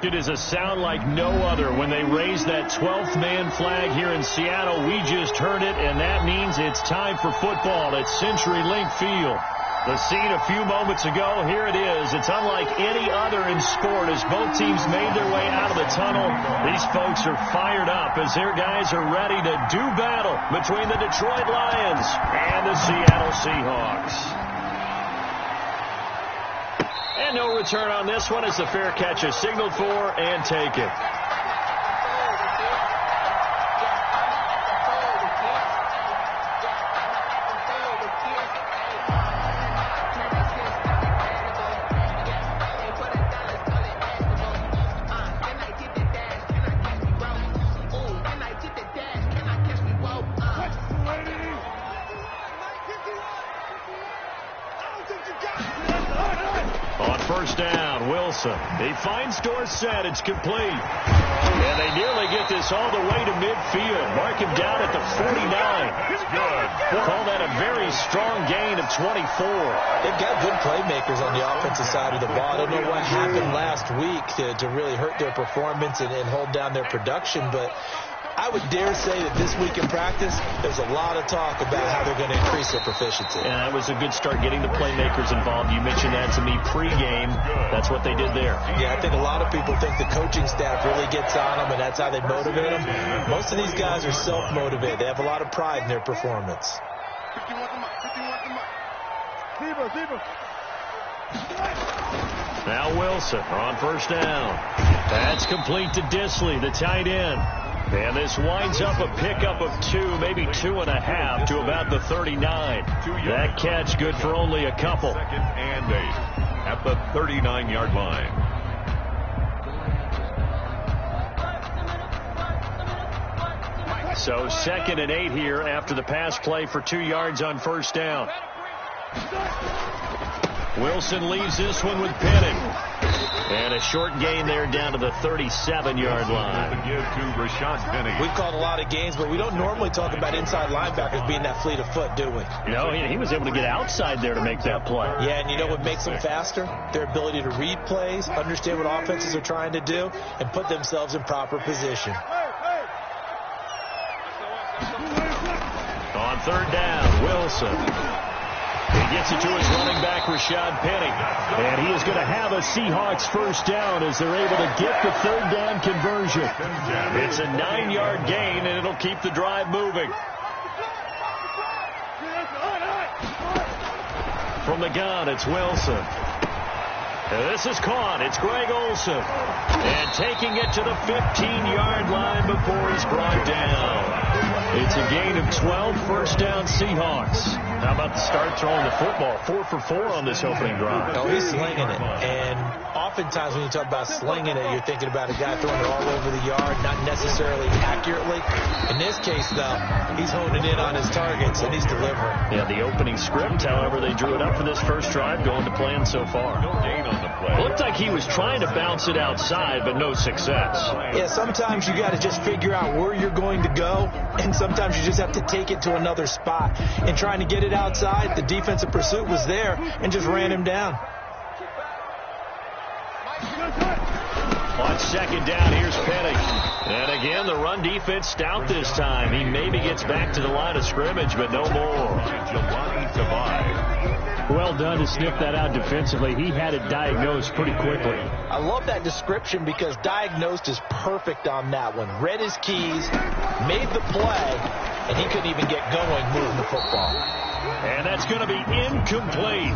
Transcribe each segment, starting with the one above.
It is a sound like no other when they raise that 12th man flag here in Seattle. We just heard it, and that means it's time for football at CenturyLink Field. The scene a few moments ago, here it is. It's unlike any other in sport as both teams made their way out of the tunnel. These folks are fired up as their guys are ready to do battle between the Detroit Lions and the Seattle Seahawks. And no return on this one as the fair catch is signaled for and taken. First down, Wilson. He finds Dorsett. It's complete. And they nearly get this all the way to midfield. Mark him down at the 49. It's good. Call that a very strong gain of 24. They've got good playmakers on the offensive side of the ball. I don't know what happened last week to really hurt their performance and hold down their production, but I would dare say that this week in practice, there's a lot of talk about how they're going to increase their proficiency. And that was a good start getting the playmakers involved. You mentioned that to me pregame. That's what they did there. Yeah, I think a lot of people think the coaching staff really gets on them, and that's how they motivate them. Most of these guys are self-motivated. They have a lot of pride in their performance. Now Wilson on first down. That's complete to Disley, the tight end. And this winds up a pickup of 2, maybe 2.5 to about the 39. That catch good for only a couple. Second and 8 at the 39-yard line. So 2nd and 8 here after the pass play for 2 yards on first down. Wilson leaves this one with Penning. And a short gain there down to the 37-yard line. We've called a lot of games, but we don't normally talk about inside linebackers being that fleet of foot, do we? No, he was able to get outside there to make that play. Yeah, and you know what makes them faster? Their ability to read plays, understand what offenses are trying to do, and put themselves in proper position. On third down, Wilson. He gets it to his running back, Rashad Penny. And he is going to have a Seahawks first down as they're able to get the third down conversion. It's a 9-yard gain, and it'll keep the drive moving. From the gun, it's Wilson. And this is caught. It's Greg Olsen. And taking it to the 15-yard line before he's brought down. It's a gain of 12, first down Seahawks. How about the start throwing the football? 4 for 4 on this opening drive. Oh, he's slinging it. And oftentimes when you talk about slinging it, you're thinking about a guy throwing it all over the yard, not necessarily accurately. In this case, though, he's honing in on his targets, and he's delivering. Yeah, the opening script, however, they drew it up for this first drive, going to plan so far. No gain on the play. Looked like he was trying to bounce it outside, but no success. Yeah, sometimes you got to just figure out where you're going to go, and sometimes you just have to take it to another spot. And trying to get it outside, the defensive pursuit was there and just ran him down. On second down, here's Penny. And again, the run defense stout this time. He maybe gets back to the line of scrimmage, but no more. Well done to sniff that out defensively. He had it diagnosed pretty quickly. I love that description because diagnosed is perfect on that one. Read his keys, made the play, and he couldn't even get going moving the football. And that's going to be incomplete.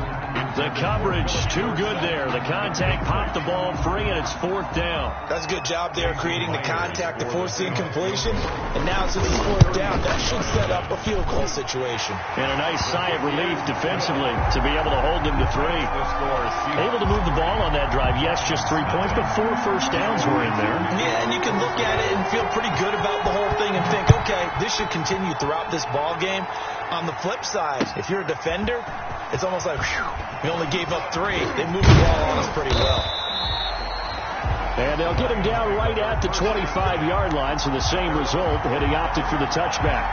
The coverage too good there. The contact popped the ball free, and it's 4th down. That's a good job there creating the contact to force the incompletion. And now since it's 4th down, that should set up a field goal situation. And a nice sigh of relief defensively to be able to hold them to 3. Able to move the ball on that drive. Yes, just 3 points, but 4 first downs were in there. Yeah, and you can look at it and feel pretty good about the whole thing and think, okay, this should continue throughout this ball game. On the flip side, if you're a defender, it's almost like, whew, we only gave up 3. They moved the ball on us pretty well. And they'll get him down right at the 25-yard line, so the same result, had he opted for the touchback.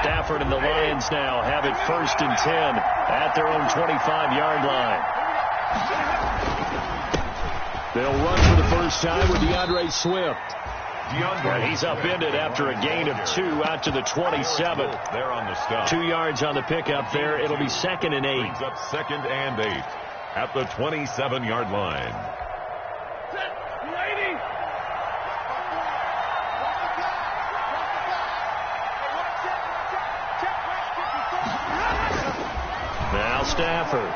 Stafford and the Lions now have it 1st and 10 at their own 25-yard line. They'll run for the first time with DeAndre Swift. And he's upended after a gain of 2 out to the 27. They're on the stop. 2 yards on the pickup there. It'll be 2nd and 8. Brings up 2nd and 8 at the 27-yard line. Now Stafford.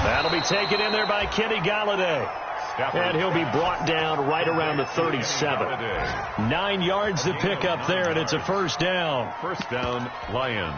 That'll be taken in there by Kenny Galladay. And he'll be brought down right around the 37. 9 yards to pick up there, and it's a first down. First down, Lions.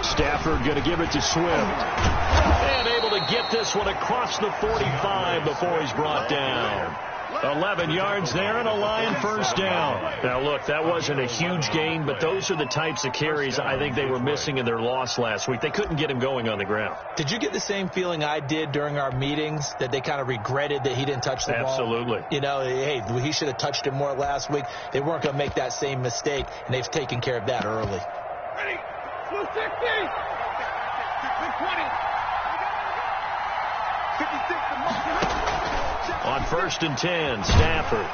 Stafford going to give it to Swift. And able to get this one across the 45 before he's brought down. 11 yards there and a Lion first down. Now, look, that wasn't a huge gain, but those are the types of carries I think they were missing in their loss last week. They couldn't get him going on the ground. Did you get the same feeling I did during our meetings, that they kind of regretted that he didn't touch the ball? Absolutely. You know, hey, he should have touched it more last week. They weren't going to make that same mistake, and they've taken care of that early. Ready, 260, 220, 56. On 1st and 10, Stafford.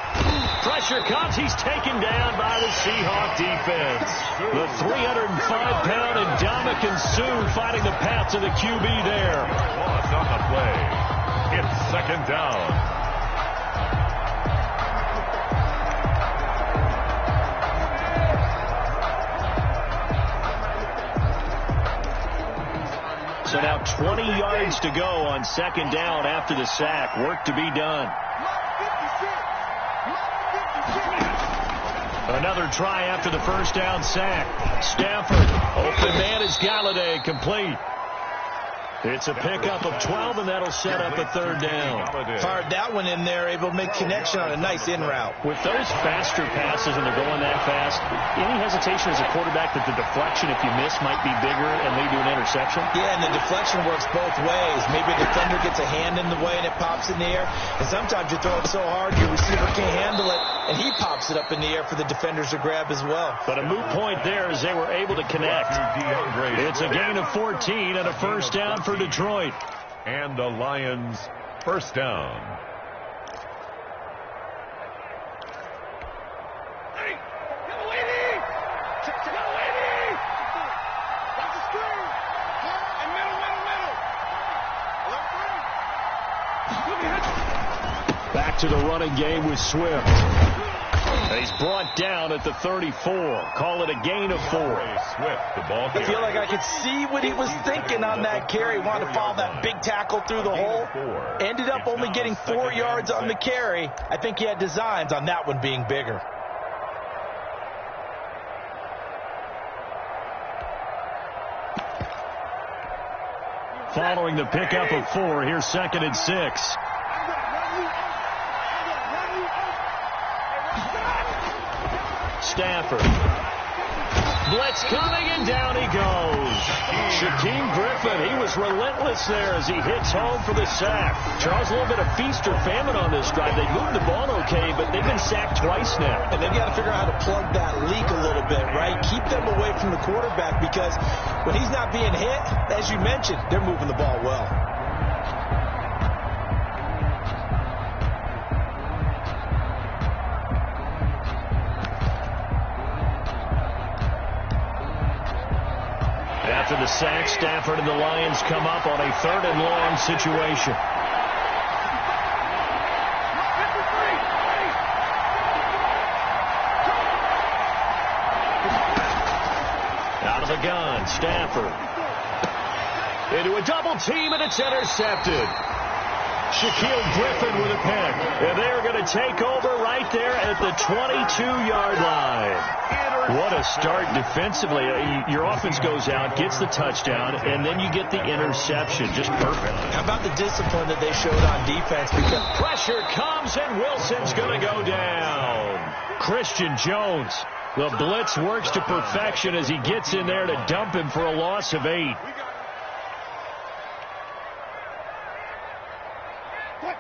Pressure comes. He's taken down by the Seahawk defense. The 305-pound Ndamukong Suh finding the path to the QB there. Loss on the play. It's 2nd down. So now 20 yards to go on 2nd down after the sack. Work to be done. Another try after the first down sack. Stafford. Open man is Galladay. Complete. It's a pickup of 12, and that'll set up a 3rd down. Fired that one in there, able to make connection on a nice in route. With those faster passes and they're going that fast, any hesitation as a quarterback that the deflection, if you miss, might be bigger and lead to an interception? Yeah, and the deflection works both ways. Maybe a defender gets a hand in the way and it pops in the air. And sometimes you throw it so hard your receiver can't handle it, and he pops it up in the air for the defenders to grab as well. But a moot point there as they were able to connect. It's a gain of 14 and a first down for Detroit. And the Lions first down. Back to the running game with Swift. He's brought down at the 34. Call it a gain of 4. Swift, the ball I feel like I could see what he was thinking on that carry. Wanted to follow that big tackle through the hole. Ended up only getting 4 yards on the carry. I think he had designs on that one being bigger. Following the pickup of 4, here's 2nd and 6. Stafford. Blitz coming, and down he goes. Shaquem Griffin, he was relentless there as he hits home for the sack. Charles, a little bit of feast or famine on this drive. They moved the ball okay, but they've been sacked twice now. And they've got to figure out how to plug that leak a little bit, right? Keep them away from the quarterback, because when he's not being hit, as you mentioned, they're moving the ball well. After the sack, Stafford and the Lions come up on a 3rd and long situation. Out of the gun, Stafford. Into a double team, and it's intercepted. Shaquille Griffin with a pick. And they're going to take over right there at the 22-yard line. What a start defensively. Your offense goes out, gets the touchdown, and then you get the interception. Just perfect. How about the discipline that they showed on defense? Because pressure comes, and Wilson's going to go down. Christian Jones. The blitz works to perfection as he gets in there to dump him for a loss of 8.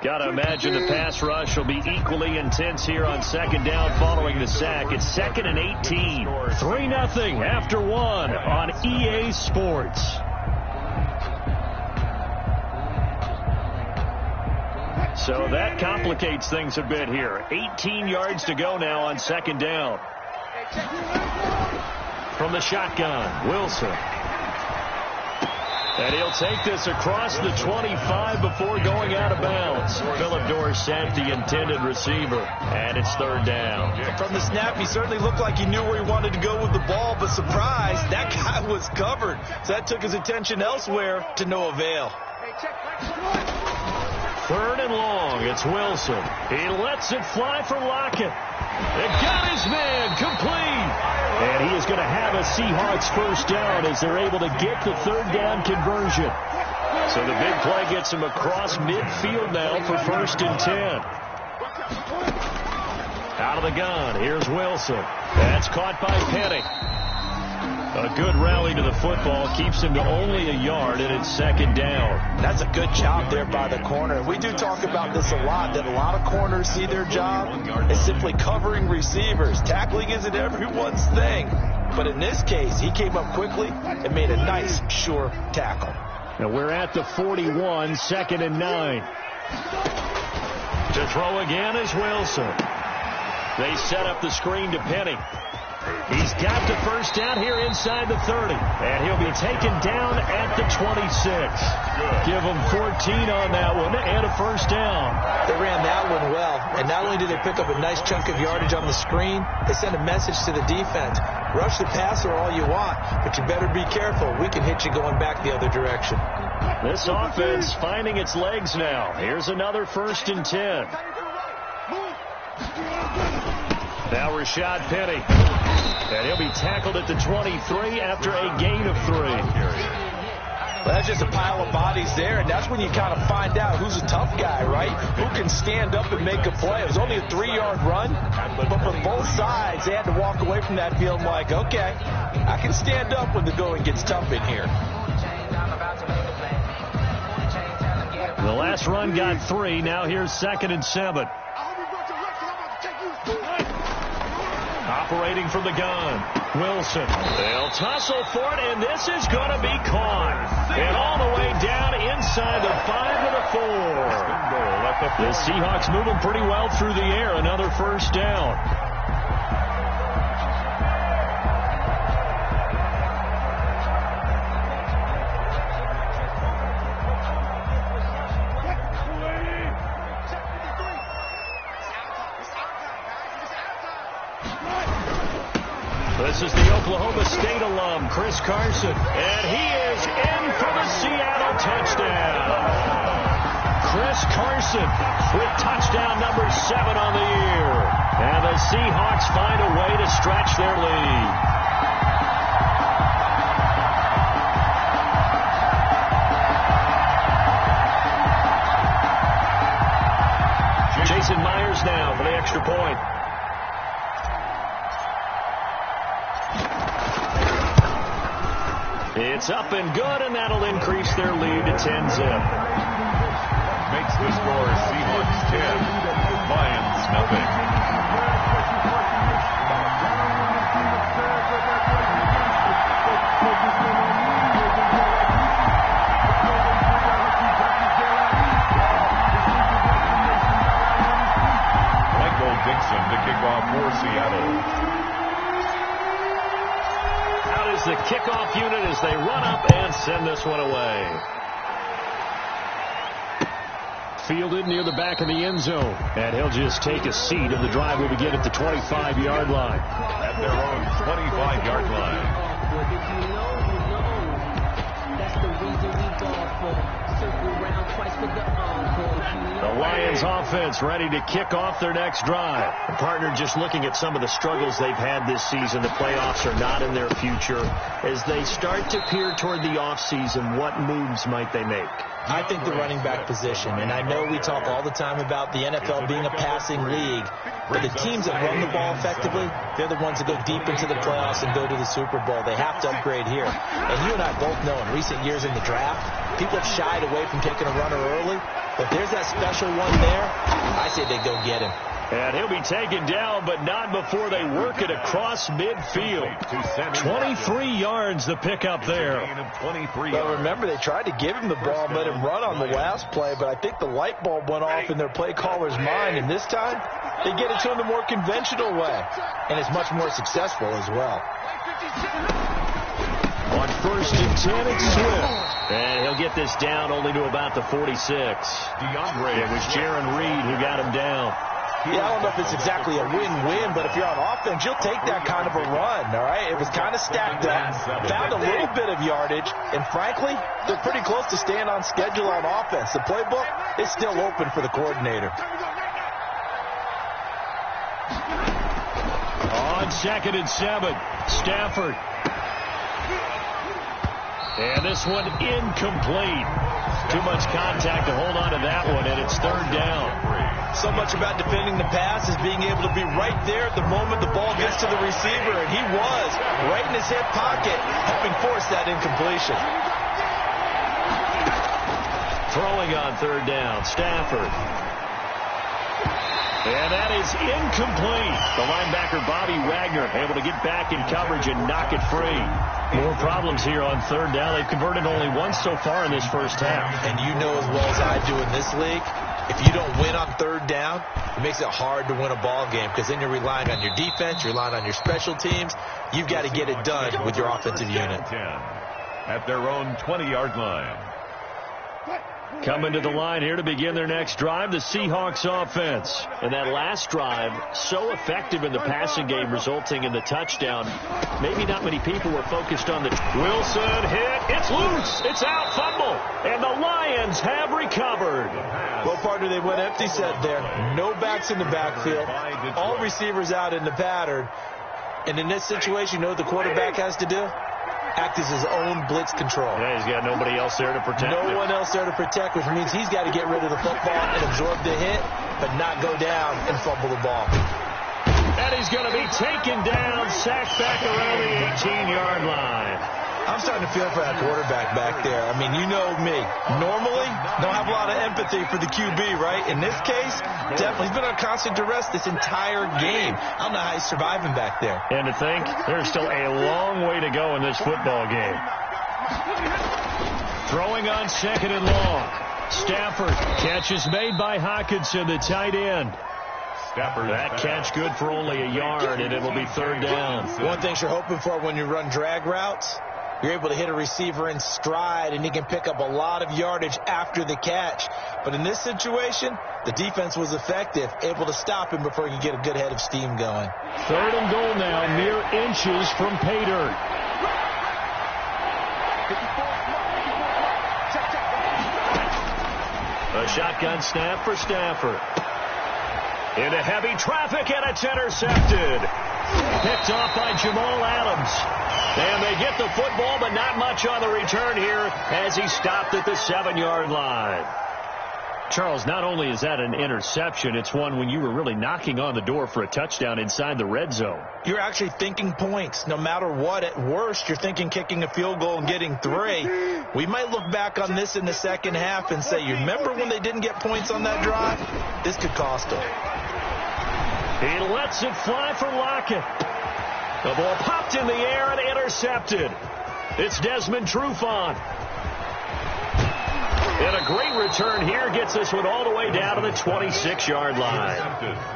Got to imagine the pass rush will be equally intense here on second down following the sack. It's 2nd and 18. 3-0 after 1 on EA Sports. So that complicates things a bit here. 18 yards to go now on second down. From the shotgun, Wilson. And he'll take this across the 25 before going out of bounds. Phillip Dorsett, the intended receiver, and it's 3rd down. From the snap, he certainly looked like he knew where he wanted to go with the ball, but surprise, that guy was covered. So that took his attention elsewhere to no avail. 3rd and long, it's Wilson. He lets it fly for Lockett. It got his man complete. And he is going to have a Seahawks first down as they're able to get the 3rd down conversion. So the big play gets him across midfield now for 1st and 10. Out of the gun, here's Wilson. That's caught by Penny. A good rally to the football keeps him to only a yard, and it's 2nd down. That's a good job there by the corner. We do talk about this a lot, that a lot of corners see their job as simply covering receivers. Tackling isn't everyone's thing. But in this case, he came up quickly and made a nice, sure tackle. Now we're at the 41, 2nd and 9. To throw again is Wilson. They set up the screen to Penny. He's got the first down here inside the 30. And he'll be taken down at the 26. Give him 14 on that one and a first down. They ran that one well. And not only did they pick up a nice chunk of yardage on the screen, they sent a message to the defense. Rush the passer all you want, but you better be careful. We can hit you going back the other direction. This offense finding its legs now. Here's another 1st and 10. Now Rashad Penny. And he'll be tackled at the 23 after a gain of 3. Well, that's just a pile of bodies there, and that's when you kind of find out who's a tough guy, right? Who can stand up and make a play. It was only a 3-yard run, but for both sides, they had to walk away from that field like, okay, I can stand up when the going gets tough in here. The last run got 3. Now here's 2nd and 7. Operating from the gun, Wilson. They'll tussle for it, and this is going to be caught. And all the way down inside the 5 of the 4. The Seahawks moving pretty well through the air. Another first down. This is the Oklahoma State alum, Chris Carson, and he is in for the Seattle touchdown. Chris Carson with touchdown number 7 on the year. And the Seahawks find a way to stretch their lead. Jason Myers now for the extra point. It's up and good, and that'll increase their lead to 10-zip. Makes the score Seahawks 10, Lions nothing. Michael Dixon to kick off for Seattle. The kickoff unit as they run up and send this one away. Fielded near the back of the end zone. And he'll just take a seat, and the drive will begin at the 25-yard line. At their own 25-yard line. The Lions offense ready to kick off their next drive. The partner just looking at some of the struggles they've had this season. The playoffs are not in their future. As they start to peer toward the offseason, what moves might they make? I think the running back position, and I know we talk all the time about the NFL being a passing league, but the teams that run the ball effectively, they're the ones that go deep into the playoffs and go to the Super Bowl. They have to upgrade here. And you and I both know in recent years in the draft, people have shied away from taking a runner early. But there's that special one there. I say they go get him. And he'll be taken down, but not before they work it across midfield. 23 yards the pickup there. Well, remember, they tried to give him the ball and let him run on the last play, but I think the light bulb went off in their play caller's mind, and this time they get it to him the more conventional way, and it's much more successful as well. On 1st and 10, it's Swift. And he'll get this down only to about the 46. It was Jaron Reed who got him down. Yeah, I don't know if it's exactly a win-win, but if you're on offense, you'll take that kind of a run, all right? It was kind of stacked up, found a little bit of yardage, and frankly, they're pretty close to staying on schedule on offense. The playbook is still open for the coordinator. On 2nd and 7, Stafford. And this one incomplete. Too much contact to hold on to that one, and it's 3rd down. So much about defending the pass is being able to be right there at the moment the ball gets to the receiver, and he was right in his hip pocket, helping force that incompletion. Throwing on 3rd down, Stafford. And that is incomplete. The linebacker, Bobby Wagner, able to get back in coverage and knock it free. More problems here on 3rd down. They've converted only once so far in this first half. And you know as well as I do in this league, if you don't win on 3rd down, it makes it hard to win a ball game because then you're relying on your defense, you're relying on your special teams. You've got to get it done with your offensive unit. At their own 20-yard line. Coming to the line here to begin their next drive, the Seahawks offense. And that last drive, so effective in the passing game, resulting in the touchdown. Maybe not many people were focused on the... Wilson hit. It's loose. It's out. Fumble. And the Lions have recovered. Well, partner, they went empty set there. No backs in the backfield. All receivers out in the pattern. And in this situation, you know what the quarterback has to do? Act as his own blitz control. Yeah, he's got nobody else there to protect him. No one else there to protect, which means he's got to get rid of the football and absorb the hit, but not go down and fumble the ball. And he's going to be taken down, sacked back around the 18-yard line. I'm starting to feel for that quarterback back there. I mean, you know me. Normally, don't have a lot of empathy for the QB, right? In this case, definitely he's been on constant duress this entire game. I don't know how he's surviving back there. And to think, there's still a long way to go in this football game. Throwing on 2nd and long. Stafford. Catch is made by Hawkinson, the tight end. That catch good for only a yard, and it'll be 3rd down. One thing you're hoping for when you run drag routes, you're able to hit a receiver in stride, and he can pick up a lot of yardage after the catch. But in this situation, the defense was effective, able to stop him before he could get a good head of steam going. 3rd and goal now, mere inches from pay dirt. A shotgun snap for Stafford. Into heavy traffic, and it's intercepted. Picked off by Jamal Adams. And they get the football, but not much on the return here as he stopped at the 7-yard line. Charles, not only is that an interception, it's one when you were really knocking on the door for a touchdown inside the red zone. You're actually thinking points. No matter what, at worst, you're thinking kicking a field goal and getting 3. We might look back on this in the second half and say, you remember when they didn't get points on that drive? This could cost them. He lets it fly for Lockett. The ball popped in the air and intercepted. It's Desmond Trufant. And a great return here gets this one all the way down to the 26-yard line.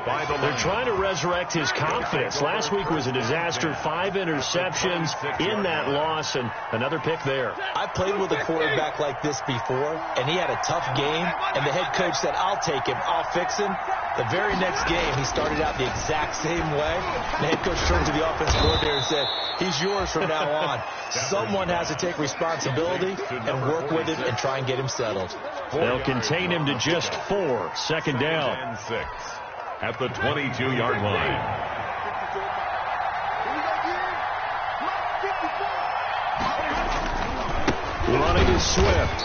They're trying to resurrect his confidence. Last week was a disaster. 5 interceptions in that loss, and another pick there. I've played with a quarterback like this before, and he had a tough game, and the head coach said, I'll take him, I'll fix him. The very next game, he started out the exact same way. The head coach turned to the offensive coordinator and said, he's yours from now on. Someone has to take responsibility and work with him and try and get him settled. They'll contain him to just 4. 2nd down. And 6 at the 22-yard line. Running is Swift.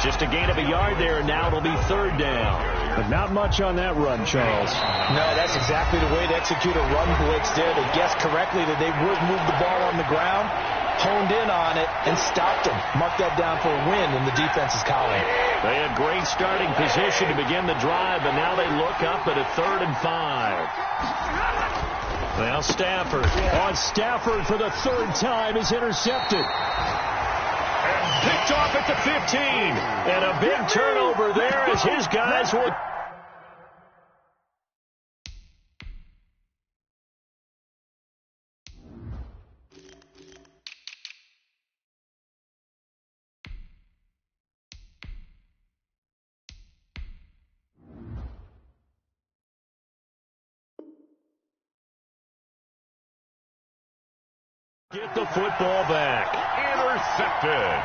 Just a gain of a yard there, and now it'll be 3rd down. But not much on that run, Charles. No, that's exactly the way to execute a run blitz there. They guessed correctly that they would move the ball on the ground. honed in on it and stopped him. Mark that down for a win in the defense's column. They had great starting position to begin the drive, but now they look up at a 3rd and 5. Now Stafford. On Stafford for the 3rd time is intercepted. And picked off at the 15. And a big turnover there as his guys will... Get the football back. Intercepted.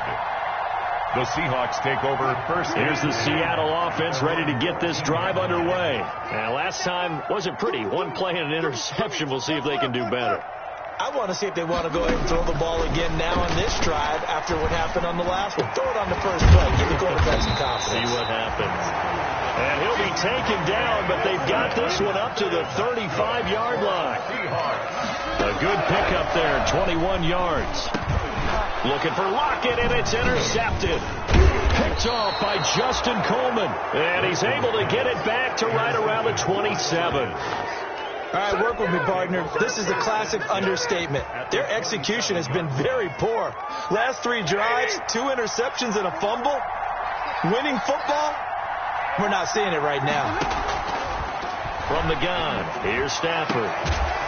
The Seahawks take over first. Here's the Seattle offense ready to get this drive underway. And last time wasn't pretty. One play and an interception. We'll see if they can do better. I want to see if they want to go ahead and throw the ball again now on this drive after what happened on the last one. Throw it on the first play. Give the quarterback some confidence. See what happens. And he'll be taken down, but they've got this one up to the 35-yard line. A good pickup there, 21 yards. Looking for Lockett, and it's intercepted. Picked off by Justin Coleman. And he's able to get it back to right around the 27. All right, work with me, partner. This is a classic understatement. Their execution has been very poor. Last 3 drives, 2 interceptions and a fumble. Winning football? We're not seeing it right now. From the gun, here's Stafford.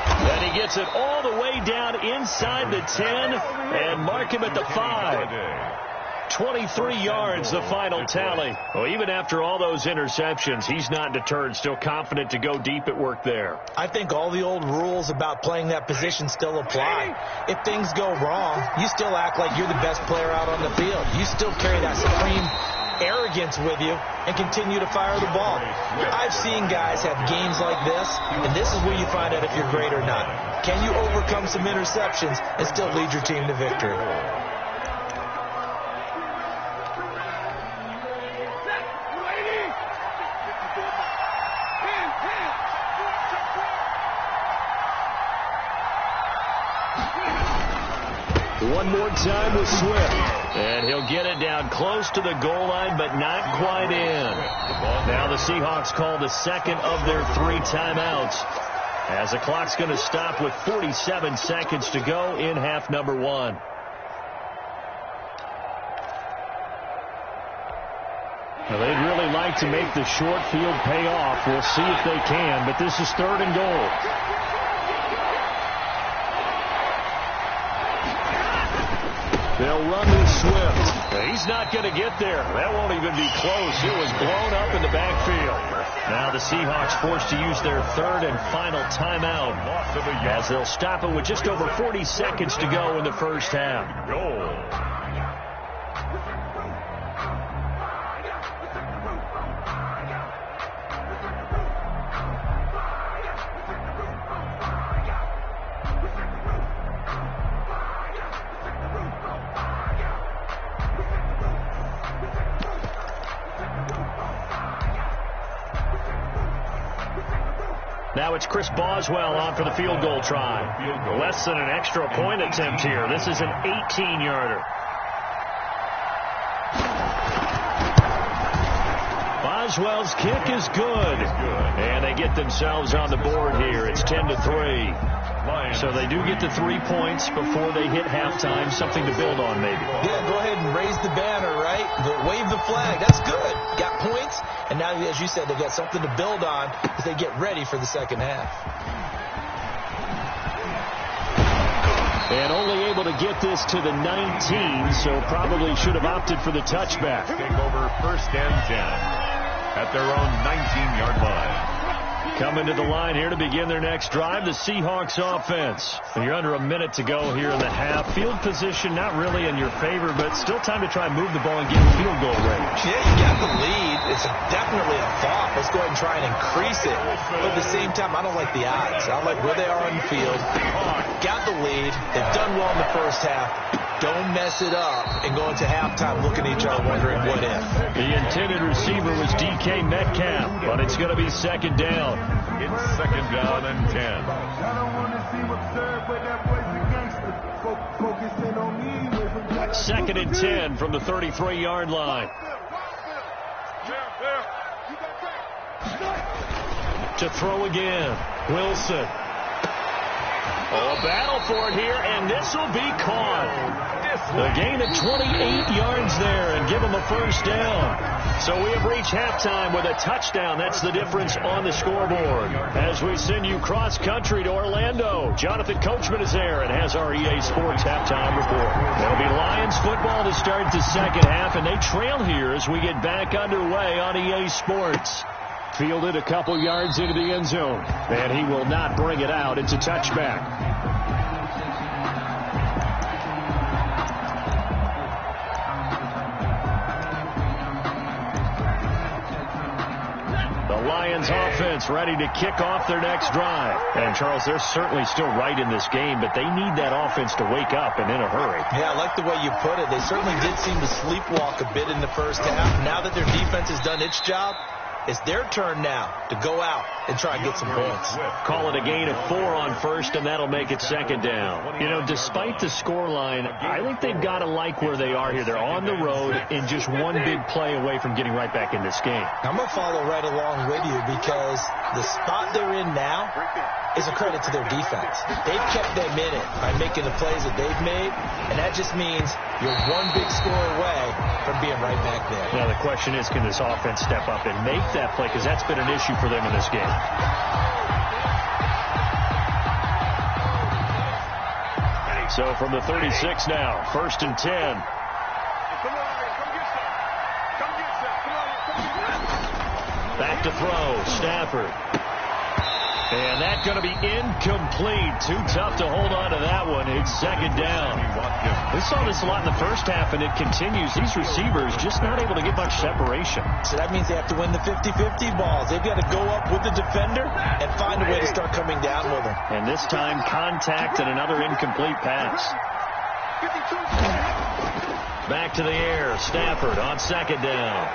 And he gets it all the way down inside the 10 and mark him at the 5. 23 yards, the final tally. Well, even after all those interceptions, he's not deterred, still confident to go deep at work there. I think all the old rules about playing that position still apply. If things go wrong, you still act like you're the best player out on the field. You still carry that supreme arrogance with you and continue to fire the ball. I've seen guys have games like this, and this is where you find out if you're great or not. Can you overcome some interceptions and still lead your team to victory? One more time with Swift. And he'll get it down close to the goal line, but not quite in. Now the Seahawks call the second of their 3 timeouts, as the clock's going to stop with 47 seconds to go in half number 1. Now they'd really like to make the short field pay off. We'll see if they can, but this is 3rd and goal. They'll run with Swift. He's not going to get there. That won't even be close. It was blown up in the backfield. Now the Seahawks forced to use their 3rd and final timeout, as they'll stop it with just over 40 seconds to go in the first half. Now it's Chris Boswell on for the field goal try. Less than an extra point attempt here. This is an 18-yarder. Boswell's kick is good. And they get themselves on the board here. It's 10-3. So they do get the 3 points before they hit halftime. Something to build on, maybe. Yeah, go ahead and raise the banner, right? Wave the flag. That's good. Got points. And now, as you said, they got something to build on as they get ready for the second half. And only able to get this to the 19, so probably should have opted for the touchback. Take over 1st and 10 at their own 19-yard line. Coming to the line here to begin their next drive, the Seahawks offense. You're under a minute to go here in the half. Field position not really in your favor, but still time to try and move the ball and get in field goal range. Yeah, you got the lead. It's definitely a thought. Let's go ahead and try and increase it. But at the same time, I don't like the odds. I like where they are on the field. Got the lead. They've done well in the first half. Don't mess it up and go into halftime looking at each other wondering what if. The intended receiver was DK Metcalf, but it's going to be 2nd down. It's 2nd down and 10. I don't want to see what's served, but that boy's a gangster. Focusing on me. 2nd and 10 from the 33-yard line. To throw again. Wilson. Oh, a battle for it here, and this will be caught. A gain of 28 yards there and give them a first down. So we have reached halftime with a touchdown. That's the difference on the scoreboard. As we send you cross-country to Orlando, Jonathan Coachman is there and has our EA Sports halftime report. It'll be Lions football to start the second half, and they trail here as we get back underway on EA Sports. Fielded a couple yards into the end zone, and he will not bring it out. It's a touchback. Lions offense ready to kick off their next drive. And, Charles, they're certainly still right in this game, but they need that offense to wake up and in a hurry. Yeah, I like the way you put it. They certainly did seem to sleepwalk a bit in the first half. Now that their defense has done its job, it's their turn now to go out and try and get some points. Call it a gain of 4 on first, and that'll make it second down. You know, despite the scoreline, I think they've got to like where they are here. They're on the road and just one big play away from getting right back in this game. I'm going to follow right along with you because the spot they're in now is a credit to their defense. They've kept them in it by making the plays that they've made, and that just means you're one big score away from being right back there. Now, the question is, can this offense step up and make that play? Because that's been an issue for them in this game. So from the 36 now, 1st and 10. Back to throw, Stafford. And that's going to be incomplete. Too tough to hold on to that one. It's second down. We saw this a lot in the first half, and it continues. These receivers just not able to get much separation. So that means they have to win the 50-50 balls. They've got to go up with the defender and find a way to start coming down with them. And this time, contact and another incomplete pass. Back to the air. Stafford on second down.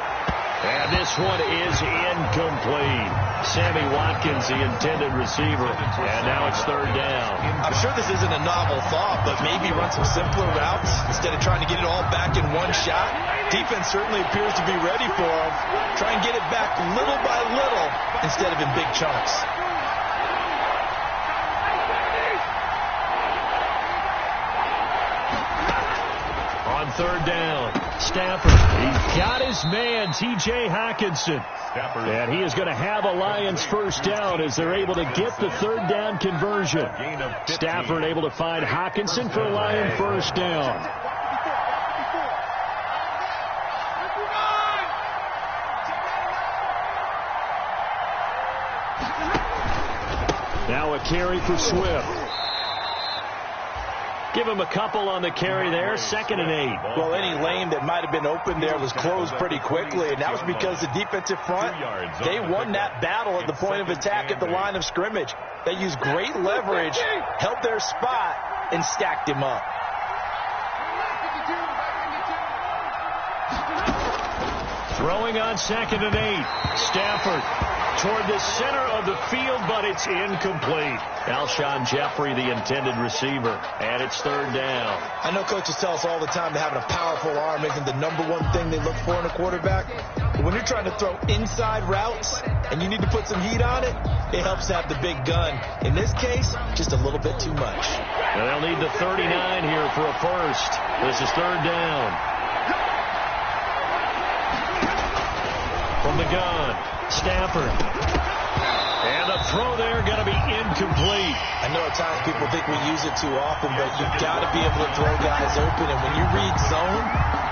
And this one is incomplete. Sammy Watkins, the intended receiver. And now it's third down. I'm sure this isn't a novel thought, but maybe run some simpler routes instead of trying to get it all back in one shot. Defense certainly appears to be ready for him. Try and get it back little by little instead of in big chunks. On third down, Stafford. He's got his man, T.J. Hawkinson. And he is going to have a Lions first down as they're able to get the third down conversion. Stafford able to find Hawkinson for a Lion first down. Now a carry for Swift. Give him a couple on the carry there. 2nd and 8. Well, any lane that might have been open there was closed pretty quickly, and that was because the defensive front, they won that battle at the point of attack at the line of scrimmage. They used great leverage, held their spot, and stacked him up. Throwing on 2nd and 8. Stafford toward the center of the field, but it's incomplete. Alshon Jeffrey, the intended receiver, and it's third down. I know coaches tell us all the time that having a powerful arm isn't the #1 thing they look for in a quarterback. But when you're trying to throw inside routes and you need to put some heat on it, it helps to have the big gun. In this case, just a little bit too much. And they'll need the 39 here for a first. This is third down. From the gun, Stafford. And the throw there going to be incomplete. I know at times people think we use it too often, but you've got to be able to throw guys open. And when you read zone,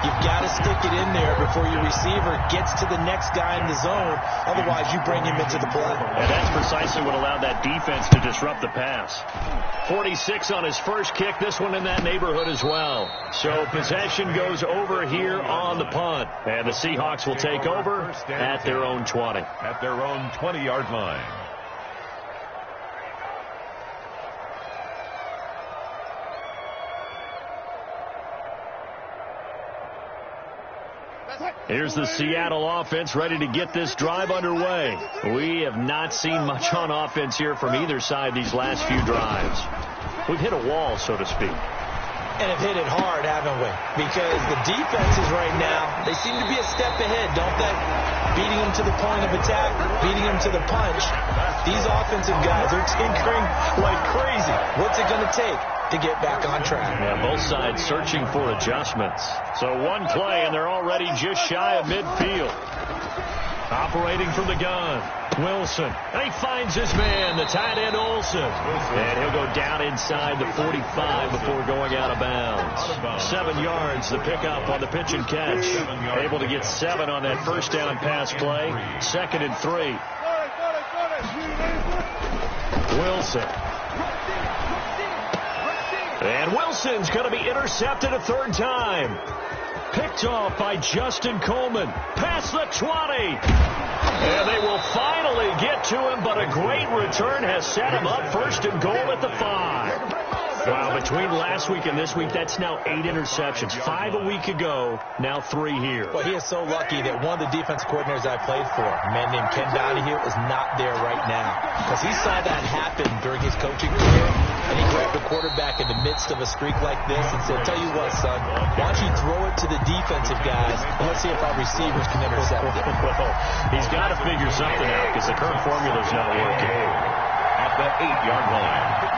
you've got to stick it in there before your receiver gets to the next guy in the zone. Otherwise, you bring him into the play. And that's precisely what allowed that defense to disrupt the pass. 46 on his first kick. This one in that neighborhood as well. So possession goes over here on the punt. And the Seahawks will take over at their own 20. At their own 20-yard line. Here's the Seattle offense ready to get this drive underway. We have not seen much on offense here from either side these last few drives. We've hit a wall, so to speak. And have hit it hard, haven't we? Because the defenses right now, they seem to be a step ahead, don't they? Beating them to the point of attack, beating them to the punch. These offensive guys are tinkering like crazy. What's it going to take to get back on track? Yeah, both sides searching for adjustments. So one play, and they're already just shy of midfield. Operating from the gun, Wilson. And he finds his man, the tight end Olsen. And he'll go down inside the 45 before going out of bounds. 7 yards, the pickup on the pitch and catch. Able to get 7 on that first down pass play. 2nd and 3. Wilson. And Wilson's going to be intercepted a 3rd time. Picked off by Justin Coleman. Past the 20. And they will finally get to him, but a great return has set him up 1st and goal at the 5. Wow, between last week and this week, that's now 8 interceptions. 5 a week ago, now 3 here. Well, he is so lucky that one of the defense coordinators I played for, a man named Ken Donahue, is not there right now. Because he saw that happen during his coaching career, and he grabbed the quarterback in the midst of a streak like this and said, tell you what, son, why don't you throw it to the defensive guys, and let's see if our receivers can intercept it. Well, he's got to figure something out because the current formula's not working. At the 8-yard line.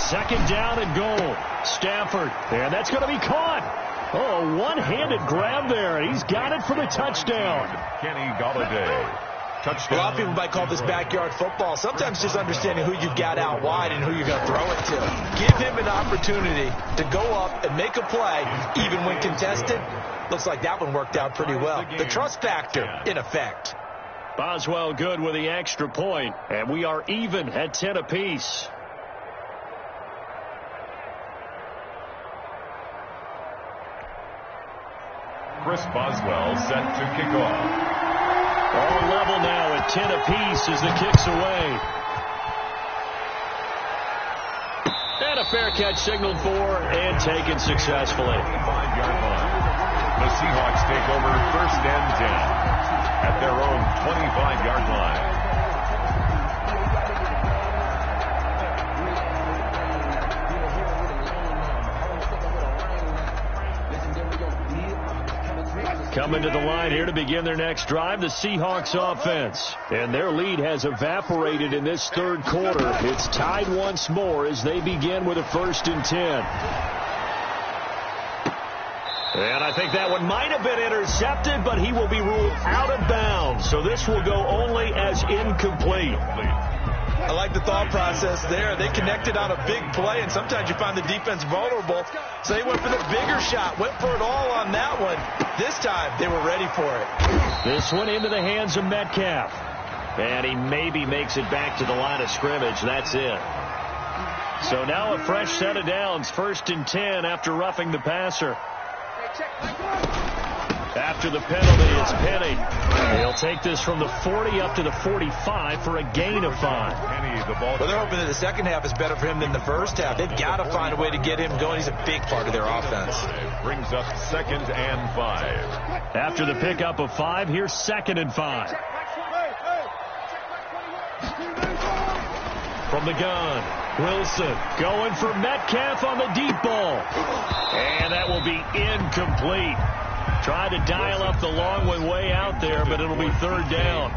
Second down and goal. Stafford. And that's going to be caught. Oh, one-handed grab there. He's got it for the touchdown. Kenny Golladay. Touchdown. A lot of people might call this backyard football. Sometimes just understanding who you've got out wide and who you're going to throw it to. Give him an opportunity to go up and make a play, even when contested. Looks like that one worked out pretty well. The trust factor in effect. Boswell good with the extra point, and we are even at 10 apiece. Chris Boswell set to kick off. All level now at 10 apiece as the kick's away. And a fair catch signaled for and taken successfully. 5-yard line. The Seahawks take over 1st and 10 at their own 25-yard line. Coming to the line here to begin their next drive, the Seahawks offense. And their lead has evaporated in this 3rd quarter. It's tied once more as they begin with a 1st and 10. And I think that one might have been intercepted, but he will be ruled out of bounds. So this will go only as incomplete. I like the thought process there. They connected on a big play, and sometimes you find the defense vulnerable. So they went for the bigger shot, went for it all on that one. This time, they were ready for it. This one into the hands of Metcalf. And he maybe makes it back to the line of scrimmage. That's it. So now a fresh set of downs. 1st and 10 after roughing the passer. After the penalty, it's Penny. He'll take this from the 40 up to the 45 for a gain of 5. Well, they're hoping that the second half is better for him than the first half. They've got to find a way to get him going. He's a big part of their offense. Brings up 2nd and 5. After the pickup of 5, here's 2nd and 5. From the gun, Wilson going for Metcalf on the deep ball. And that will be incomplete. Tried to dial up the long one way out there, but it'll be 3rd down.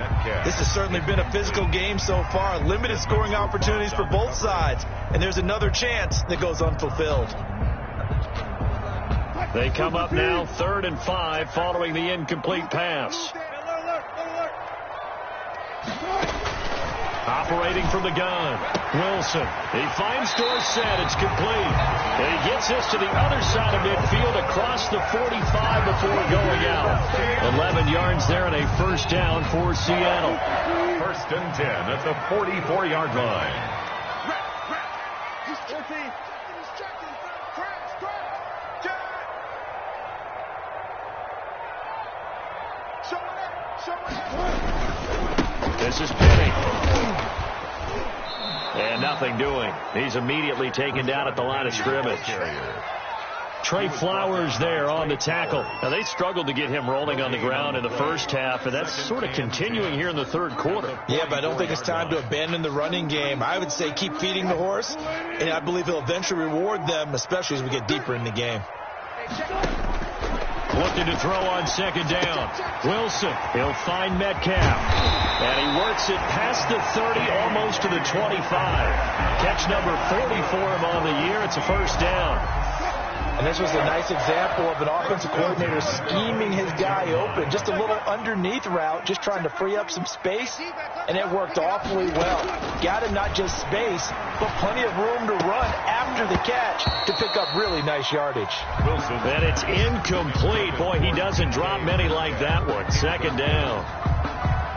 This has certainly been a physical game so far. Limited scoring opportunities for both sides. And there's another chance that goes unfulfilled. They come up now 3rd and 5 following the incomplete pass. Operating from the gun, Wilson. He finds Dorsett. It's complete. And he gets this to the other side of midfield across the 45 before going out. 11 yards there and a 1st down for Seattle. 1st and 10 at the 44-yard line. This is Penny. And nothing doing. He's immediately taken down at the line of scrimmage. Trey Flowers there on the tackle. Now, they struggled to get him rolling on the ground in the first half, and that's sort of continuing here in the third quarter. Yeah, but I don't think it's time to abandon the running game. I would say keep feeding the horse, and I believe he'll eventually reward them, especially as we get deeper in the game. Looking to throw on second down. Wilson, he'll find Metcalf. And he works it past the 30, almost to the 25. Catch number 40 for him on the year. It's a first down. And this was a nice example of an offensive coordinator scheming his guy open. Just a little underneath route, just trying to free up some space, and it worked awfully well. Got him not just space, but plenty of room to run after the catch to pick up really nice yardage. Wilson. And it's incomplete. Boy, he doesn't drop many like that one. Second down.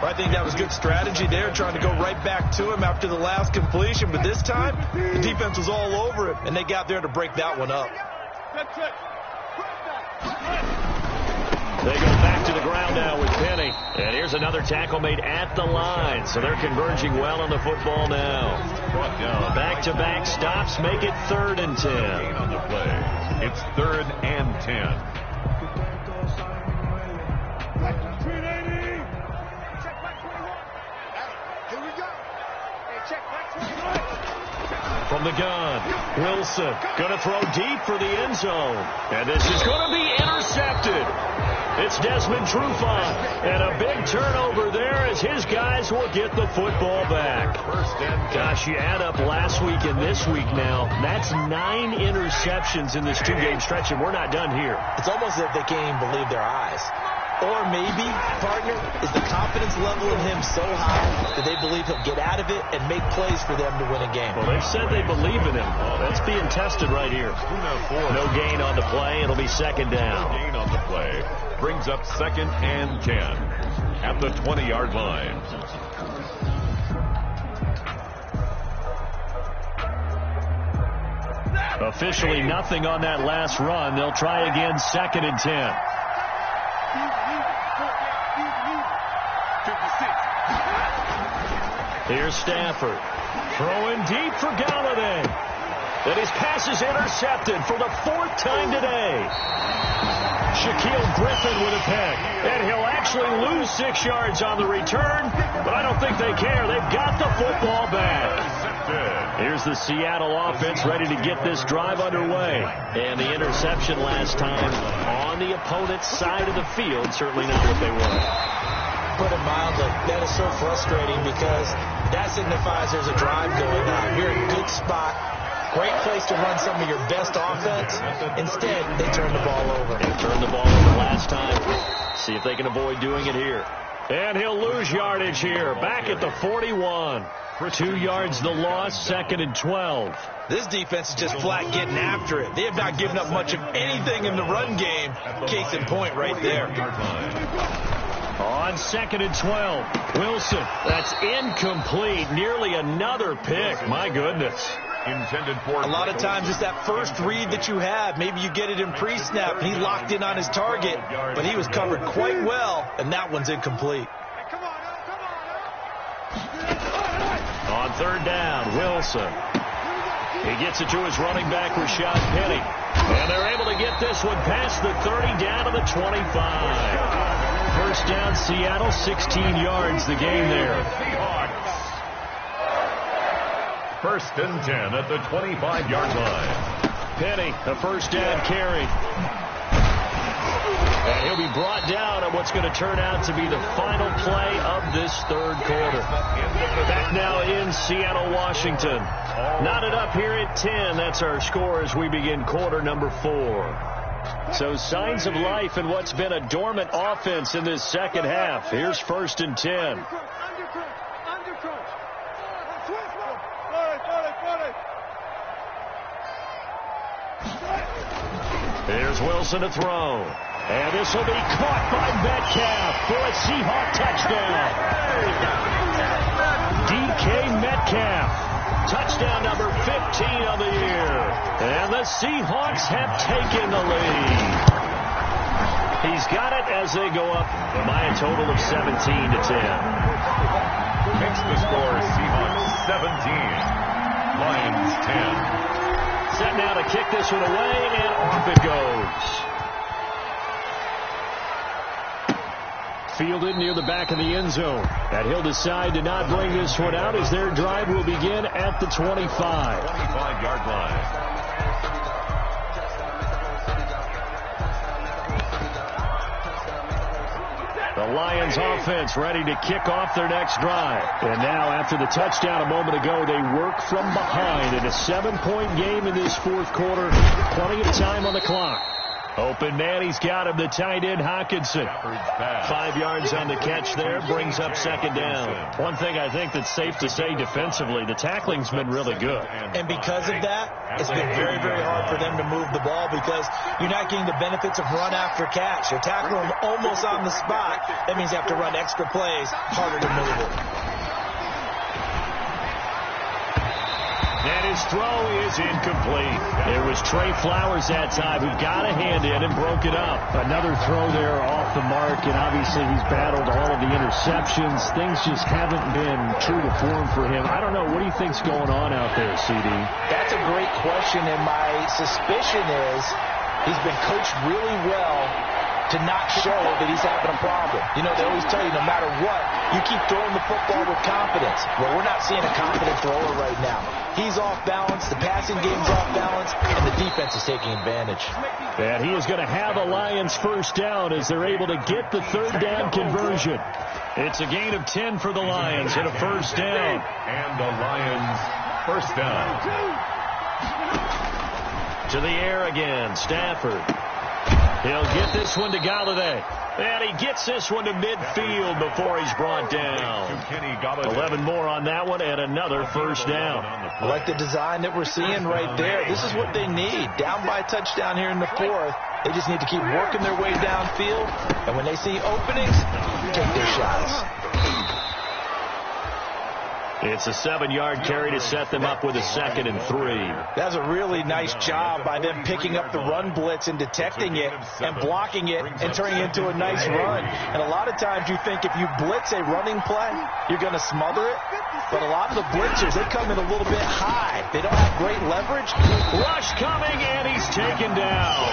Well, I think that was good strategy there, trying to go right back to him after the last completion. But this time, the defense was all over him, and they got there to break that one up. They go back to the ground now with Penny. And here's another tackle made at the line. So they're converging well on the football now. Brought down. Back-to-back stops make it 3rd and 10. Gain on the play. It's 3rd and 10. From the gun, Wilson going to throw deep for the end zone. And this is going to be intercepted. It's Desmond Trufant. And a big turnover there as his guys will get the football back. First and 10. Gosh, you add up last week and this week now. That's 9 interceptions in this 2-game stretch, and we're not done here. It's almost as if they can't even believe their eyes. Or maybe, partner, is the confidence level in him so high that they believe he'll get out of it and make plays for them to win a game. Well, they've said they believe in him. That's being tested right here. No gain on the play. It'll be second down. No gain on the play. Brings up 2nd and 10 at the 20-yard line. Officially nothing on that last run. They'll try again, 2nd and 10. Here's Stafford. Throwing deep for Galladay. And his pass is intercepted for the 4th time today. Shaquille Griffin with a pick. And he'll actually lose 6 yards on the return, but I don't think they care. They've got the football back. Here's the Seattle offense ready to get this drive underway. And the interception last time on the opponent's side of the field, certainly not what they wanted. Put it mildly, that is so frustrating because that signifies there's a drive going on. You're in a good spot. Great place to run some of your best offense. Instead, they turn the ball over. They turned the ball over last time. See if they can avoid doing it here. And he'll lose yardage here. Back at the 41. For 2 yards the loss, 2nd and 12. This defense is just flat getting after it. They have not given up much of anything in the run game. Case in point right there. On 2nd and 12, Wilson. That's incomplete. Nearly another pick. My goodness. Intended for a lot of times it's that first read that you have. Maybe you get it in pre-snap, and he locked in on his target, but he was covered quite well, and that one's incomplete. On 3rd down, Wilson. He gets it to his running back, Rashad Penny. And they're able to get this one past the 30 down to the 25. First down, Seattle, 16 yards the game there. Seahawks. 1st and 10 at the 25-yard line. Penny, a first down carry. And he'll be brought down on what's going to turn out to be the final play of this 3rd quarter. Back now in Seattle, Washington. Knotted up here at 10. That's our score as we begin quarter number 4. So signs of life in what's been a dormant offense in this second half. Here's 1st and 10. Here's Wilson to throw. And this will be caught by Metcalf for a Seahawk touchdown. DK Metcalf. Touchdown number 15 of the year. And the Seahawks have taken the lead. He's got it as they go up by a total of 17 to 10. Makes the score Seahawks 17. Lions 10. set now to kick this one away, and off it goes. Fielded near the back of the end zone. And he'll decide to not bring this one out as their drive will begin at the 25. 25-yard line. The Lions offense ready to kick off their next drive. And now after the touchdown a moment ago, they work from behind in a 7-point game in this fourth quarter. Plenty of time on the clock. Open man, he's got him, the tight end, Hawkinson. 5 yards on the catch there, brings up second down. One thing I think that's safe to say defensively, the tackling's been really good. And because of that, it's been very, very hard for them to move the ball because you're not getting the benefits of run after catch. You're tackling them almost on the spot. That means you have to run extra plays, harder to move it. And his throw is incomplete. It was Trey Flowers that time who got a hand in and broke it up. Another throw there off the mark, and obviously he's battled all of the interceptions. Things just haven't been true to form for him. I don't know. What do you think's going on out there, CD? That's a great question, and my suspicion is he's been coached really well to not show that he's having a problem. You know, they always tell you no matter what, you keep throwing the football with confidence. Well, we're not seeing a confident thrower right now. He's off balance, the passing game's off balance, and the defense is taking advantage. And he is going to have a Lions first down as they're able to get the third down conversion. It's a gain of 10 for the Lions and a first down. And the Lions first down. To the air again, Stafford. He'll get this one to Galladay. And he gets this one to midfield before he's brought down. 11 more on that one and another first down. I like the design that we're seeing right there. This is what they need. Down by a touchdown here in the fourth. They just need to keep working their way downfield. And when they see openings, take their shots. It's a 7-yard carry to set them up with a 2nd and 3. That's a really nice job by them picking up the run blitz and detecting it and blocking it and turning it into a nice run. And a lot of times you think if you blitz a running play, you're going to smother it. But a lot of the blitzers, they come in a little bit high. They don't have great leverage. Rush coming, and he's taken down.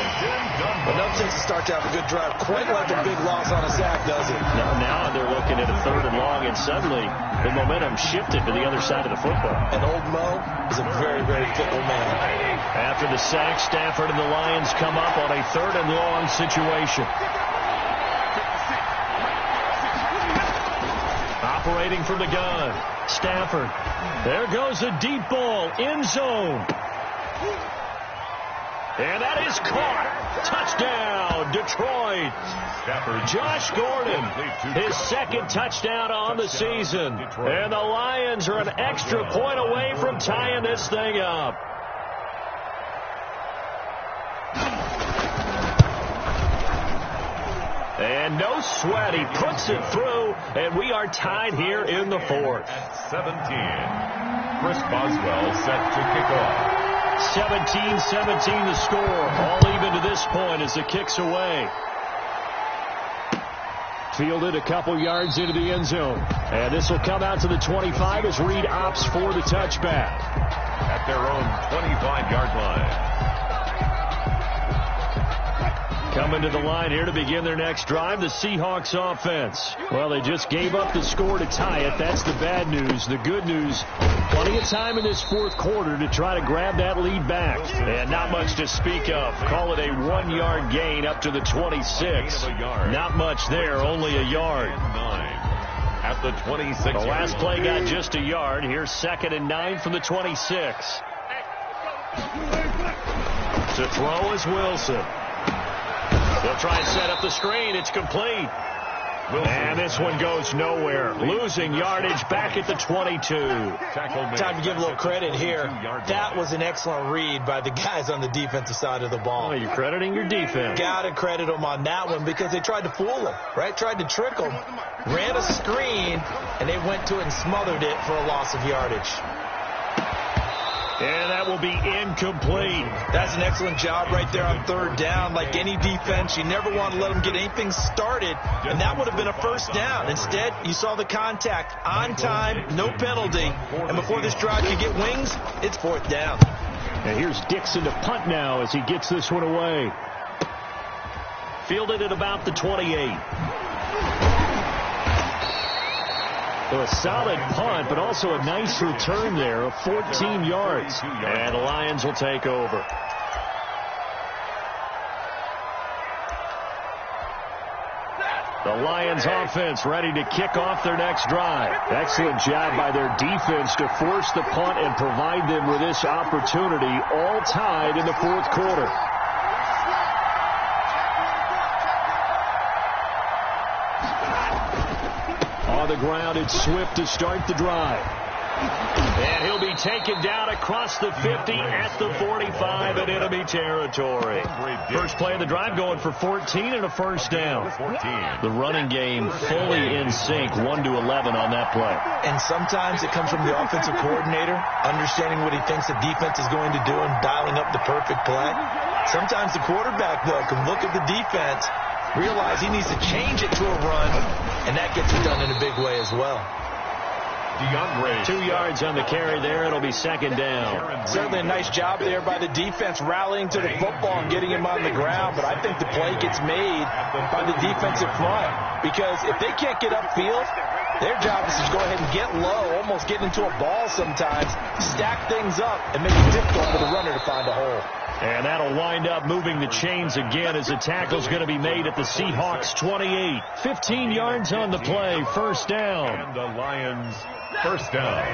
But no sense to start to have a good drive. Quite like a big loss on a sack, does it? Now they're looking at a 3rd and long, and suddenly the momentum shifted to the other side of the football. And old Mo is a very, very fickle man. After the sack, Stafford and the Lions come up on a 3rd and long situation. Operating from the gun, Stafford. There goes a deep ball, end zone. And that is caught. Touchdown, Detroit. Josh Gordon, his 2nd touchdown on the season. And the Lions are an extra point away from tying this thing up. And no sweat, he puts it through, and we are tied here in the fourth. At 17, Chris Boswell set to kick off. 17-17 the score. All even to this point as the kick's away. Fielded a couple yards into the end zone. And this will come out to the 25 as Reed opts for the touchback. At their own 25-yard line. Coming to the line here to begin their next drive, the Seahawks offense. Well, they just gave up the score to tie it. That's the bad news. The good news, plenty of time in this fourth quarter to try to grab that lead back. And not much to speak of. Call it a 1-yard gain up to the 26. Not much there, only a yard. At the 26. The last play got just a yard. Here's 2nd and 9 from the 26. To throw is Wilson. They'll try and set up the screen. It's complete. And this one goes nowhere. Losing yardage back at the 22. Time to give a little credit here. That was an excellent read by the guys on the defensive side of the ball. Oh, you're crediting your defense. Got to credit them on that one because they tried to fool him, right? Tried to trick him. Ran a screen, and they went to it and smothered it for a loss of yardage. And that will be incomplete. That's an excellent job right there on 3rd down. Like any defense, you never want to let them get anything started, and that would have been a first down. Instead, you saw the contact on time, no penalty, and before this drive could get wings, it's 4th down. And here's Dixon to punt now as he gets this one away. Fielded at about the 28. So a solid punt, but also a nice return there of 14 yards. And the Lions will take over. The Lions offense ready to kick off their next drive. Excellent job by their defense to force the punt and provide them with this opportunity, all tied in the fourth quarter. On the ground, it's Swift to start the drive. And he'll be taken down across the 50 at the 45 in enemy territory. First play of the drive going for 14 and a first down. The running game fully in sync, 1-11 on that play. And sometimes it comes from the offensive coordinator, understanding what he thinks the defense is going to do and dialing up the perfect play. Sometimes the quarterback, though, can look at the defense, realize he needs to change it to a run, and that gets it done in a big way as well. 2 yards on the carry there. It'll be second down. Certainly a nice job there by the defense rallying to the football and getting him on the ground, but I think the play gets made by the defensive front, because if they can't get upfield, their job is to go ahead and get low, almost get into a ball sometimes, stack things up, and make it difficult for the runner to find a hole. And that'll wind up moving the chains again as the tackle's going to be made at the Seahawks 28. 15 yards on the play, first down. And the Lions first down.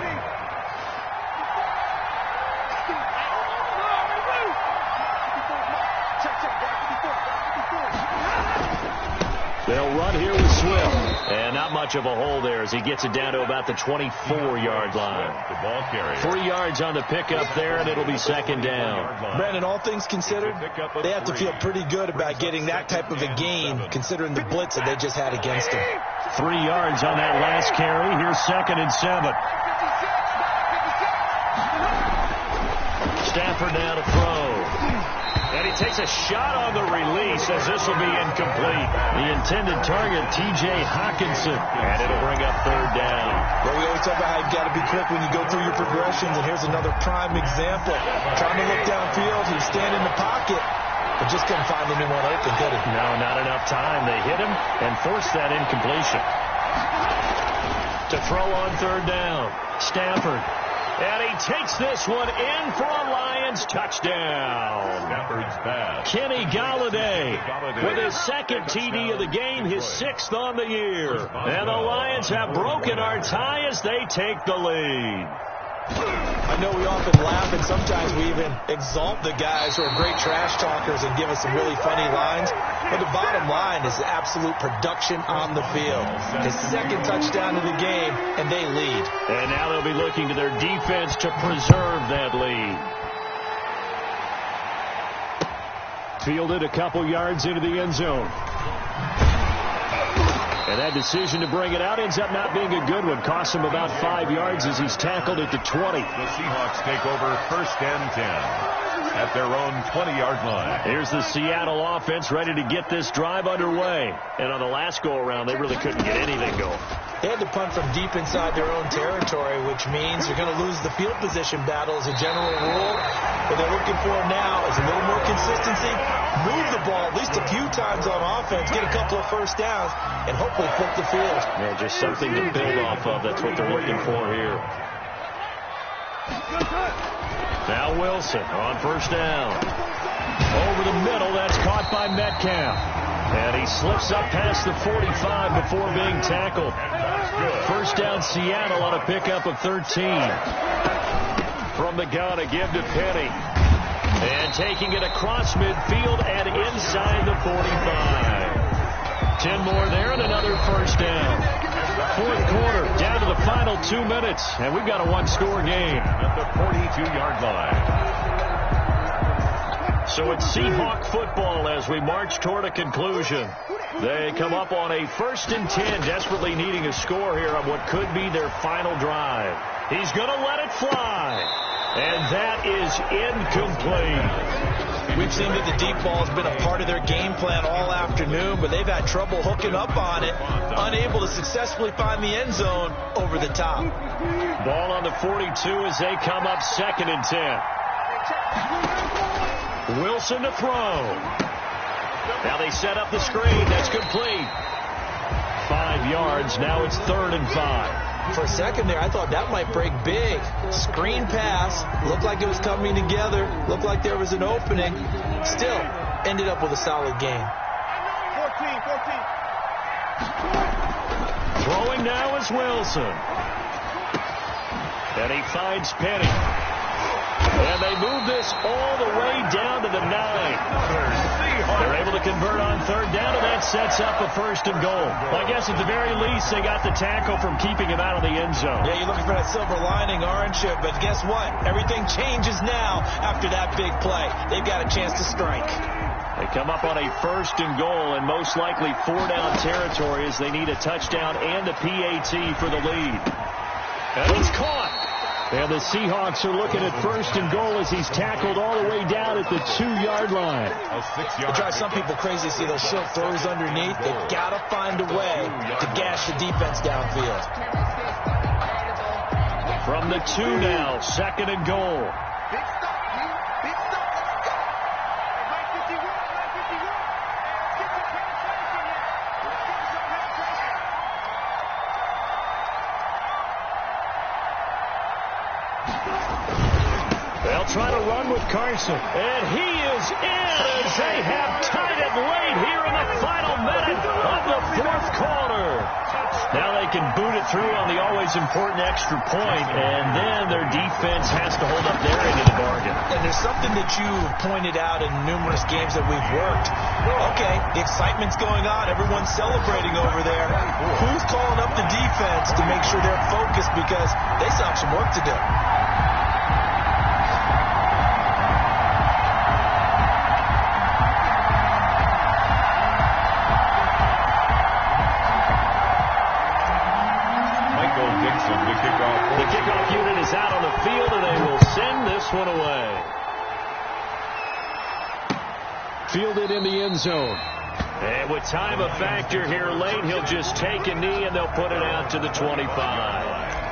They'll run here with Swift. And not much of a hole there as he gets it down to about the 24-yard line. The ball carrier. 3 yards on the pickup there, and it'll be second down. Brandon, all things considered, they have to feel pretty good about getting that type of a gain, considering the blitz that they just had against them. 3 yards on that last carry. Here's second and 7. Stafford now to throw. And he takes a shot on the release as this will be incomplete. The intended target, T.J. Hawkinson. And it'll bring up third down. Well, we always talk about how you've got to be quick when you go through your progressions, and here's another prime example. Trying to look downfield, he's standing in the pocket, but just couldn't find anyone open, could he? No, not enough time. They hit him and forced that incompletion. To throw on third down, Stafford. And he takes this one in for a Lions touchdown. Stafford's pass. Kenny Galladay with his second TD of the game, his 6th on the year. And the Lions have broken our tie as they take the lead. I know we often laugh, and sometimes we even exalt the guys who are great trash talkers and give us some really funny lines. But the bottom line is the absolute production on the field. His second touchdown of the game, and they lead. And now they'll be looking to their defense to preserve that lead. Fielded a couple yards into the end zone. And that decision to bring it out ends up not being a good one. Costs him about 5 yards as he's tackled at the 20. The Seahawks take over first and 10 at their own 20-yard line. Here's the Seattle offense ready to get this drive underway. And on the last go-around, they really couldn't get anything going. They had to punt from deep inside their own territory, which means they're going to lose the field position battle as a general rule. What they're looking for now is a little more consistency, move the ball at least a few times on offense, get a couple of first downs, and hopefully flip the field. Yeah, just something to build off of. That's what they're looking for here. Now Wilson on first down. Over the middle, that's caught by Metcalf. And he slips up past the 45 before being tackled. First down Seattle on a pickup of 13. From the gun, a give to Penny. And taking it across midfield and inside the 45. 10 more there and another first down. Fourth quarter, down to the final 2 minutes. And we've got a one-score game. At the 42-yard line. So it's Seahawk football as we march toward a conclusion. They come up on a 1st and 10, desperately needing a score here on what could be their final drive. He's going to let it fly. And that is incomplete. We've seen that the deep ball has been a part of their game plan all afternoon, but they've had trouble hooking up on it, unable to successfully find the end zone over the top. Ball on the 42 as they come up 2nd and 10. Wilson to throw. Now they set up the screen. That's complete. 5 yards. Now it's 3rd and 5. For a second there, I thought that might break big. Screen pass. Looked like it was coming together. Looked like there was an opening. Still, ended up with a solid game. 14. Throwing now is Wilson. And he finds Penny. And they move this all the way down to the 9. They're able to convert on 3rd down, and that sets up a 1st and goal. Well, I guess at the very least, they got the tackle from keeping him out of the end zone. Yeah, you're looking for that silver lining, aren't you? But guess what? Everything changes now after that big play. They've got a chance to strike. They come up on a 1st and goal, and most likely 4-down territory as they need a touchdown and a PAT for the lead. And he's caught. And the Seahawks are looking at 1st and goal as he's tackled all the way down at the 2-yard line. It drives some people crazy to see those short throws underneath. They've got to find a way to gash the defense downfield. From the 2 now, 2nd and goal. Big stop, you. Big stop. Let's go. Mike 51. Mike 51. Get some penetration here. Let's get some penetration. They'll try to run with Carson. And he is in as they have tied it late here in the final minute of the 4th quarter. Now they can boot it through on the always important extra point, and then their defense has to hold up their end of the bargain. And there's something that you pointed out in numerous games that we've worked. Okay, the excitement's going on. Everyone's celebrating over there. Who's calling up the defense to make sure they're focused because they still have some work to do? The kickoff unit is out on the field, and they will send this one away. Fielded in the end zone. And with time a factor here late, he'll just take a knee, and they'll put it out to the 25.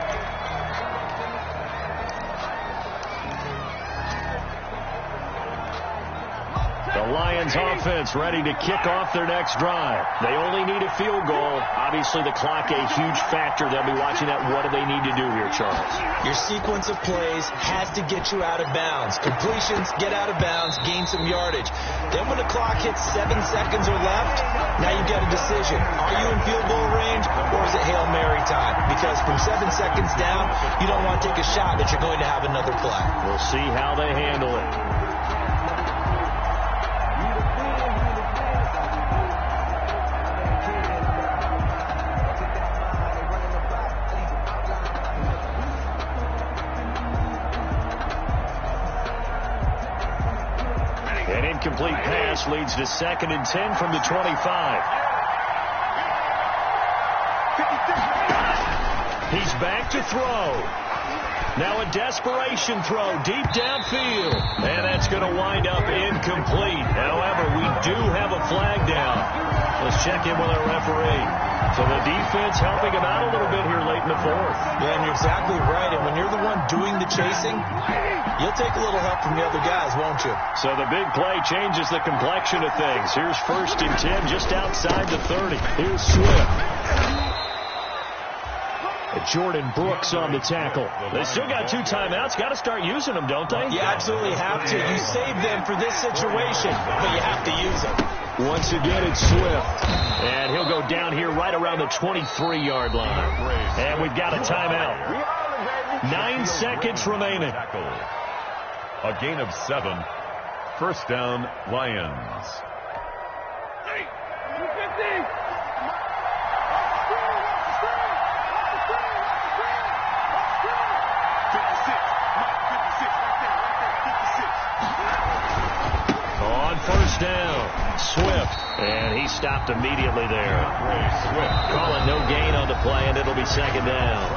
The Lions offense ready to kick off their next drive. They only need a field goal. Obviously, the clock a huge factor. They'll be watching that. What do they need to do here, Charles? Your sequence of plays has to get you out of bounds. Completions, get out of bounds, gain some yardage. Then when the clock hits 7 seconds or left, now you've got a decision. Are you in field goal range, or is it Hail Mary time? Because from 7 seconds down, you don't want to take a shot that you're going to have another play. We'll see how they handle it. An incomplete pass leads to 2nd and 10 from the 25. He's back to throw. Now a desperation throw deep downfield. And that's going to wind up incomplete. However, we do have a flag down. Let's check in with our referee. So the defense helping him out a little bit here late in the 4th. Yeah, and you're exactly right. And when you're the one doing the chasing, you'll take a little help from the other guys, won't you? So the big play changes the complexion of things. Here's 1st and 10 just outside the 30. Here's Swift. Jordan Brooks on the tackle. They still got 2 timeouts. Got to start using them, don't they? You absolutely have to. You save them for this situation, but you have to use them. Once again, it's Swift. And he'll go down here right around the 23-yard line. And we've got a timeout. 9 seconds remaining. A gain of 7. 1st down, Lions. Hey, 250. On 1st down, Swift. And he stopped immediately there. Calling no gain on the play, and it'll be 2nd down.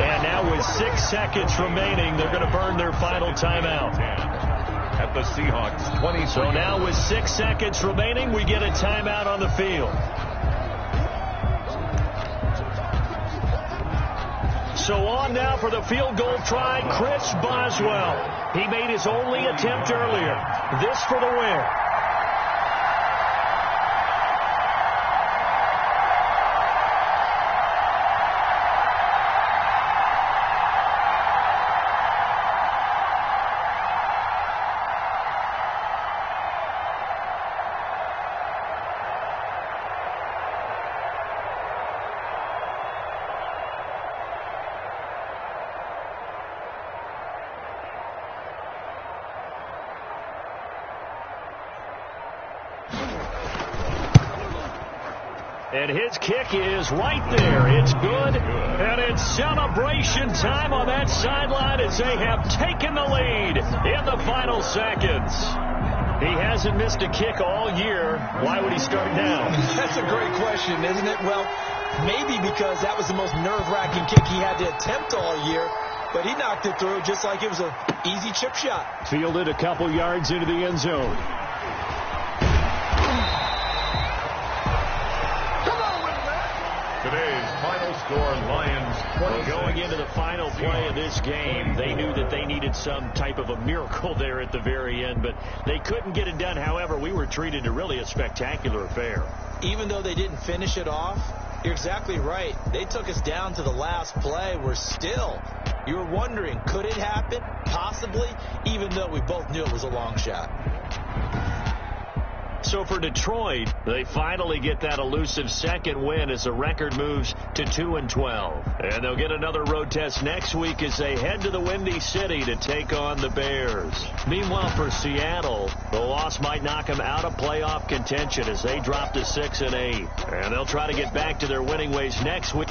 And now with 6 seconds remaining, they're going to burn their final timeout. At the Seahawks 20. So now with 6 seconds remaining, we get a timeout on the field. So on now for the field goal try, Chris Boswell. He made his only attempt earlier. This for the win. And his kick is right there. It's good. And it's celebration time on that sideline as they have taken the lead in the final seconds. He hasn't missed a kick all year. Why would he start now? That's a great question, isn't it? Well, maybe because that was the most nerve-wracking kick he had to attempt all year. But he knocked it through just like it was an easy chip shot. Fielded a couple yards into the end zone. Today's final score, Lions 26. Going into the final play of this game, they knew that they needed some type of a miracle there at the very end, but they couldn't get it done. However, we were treated to really a spectacular affair. Even though they didn't finish it off, you're exactly right. They took us down to the last play. You were wondering, could it happen? Possibly, even though we both knew it was a long shot. So for Detroit, they finally get that elusive second win as the record moves to 2-12. And they'll get another road test next week as they head to the Windy City to take on the Bears. Meanwhile, for Seattle, the loss might knock them out of playoff contention as they drop to 6-8. And they'll try to get back to their winning ways next week.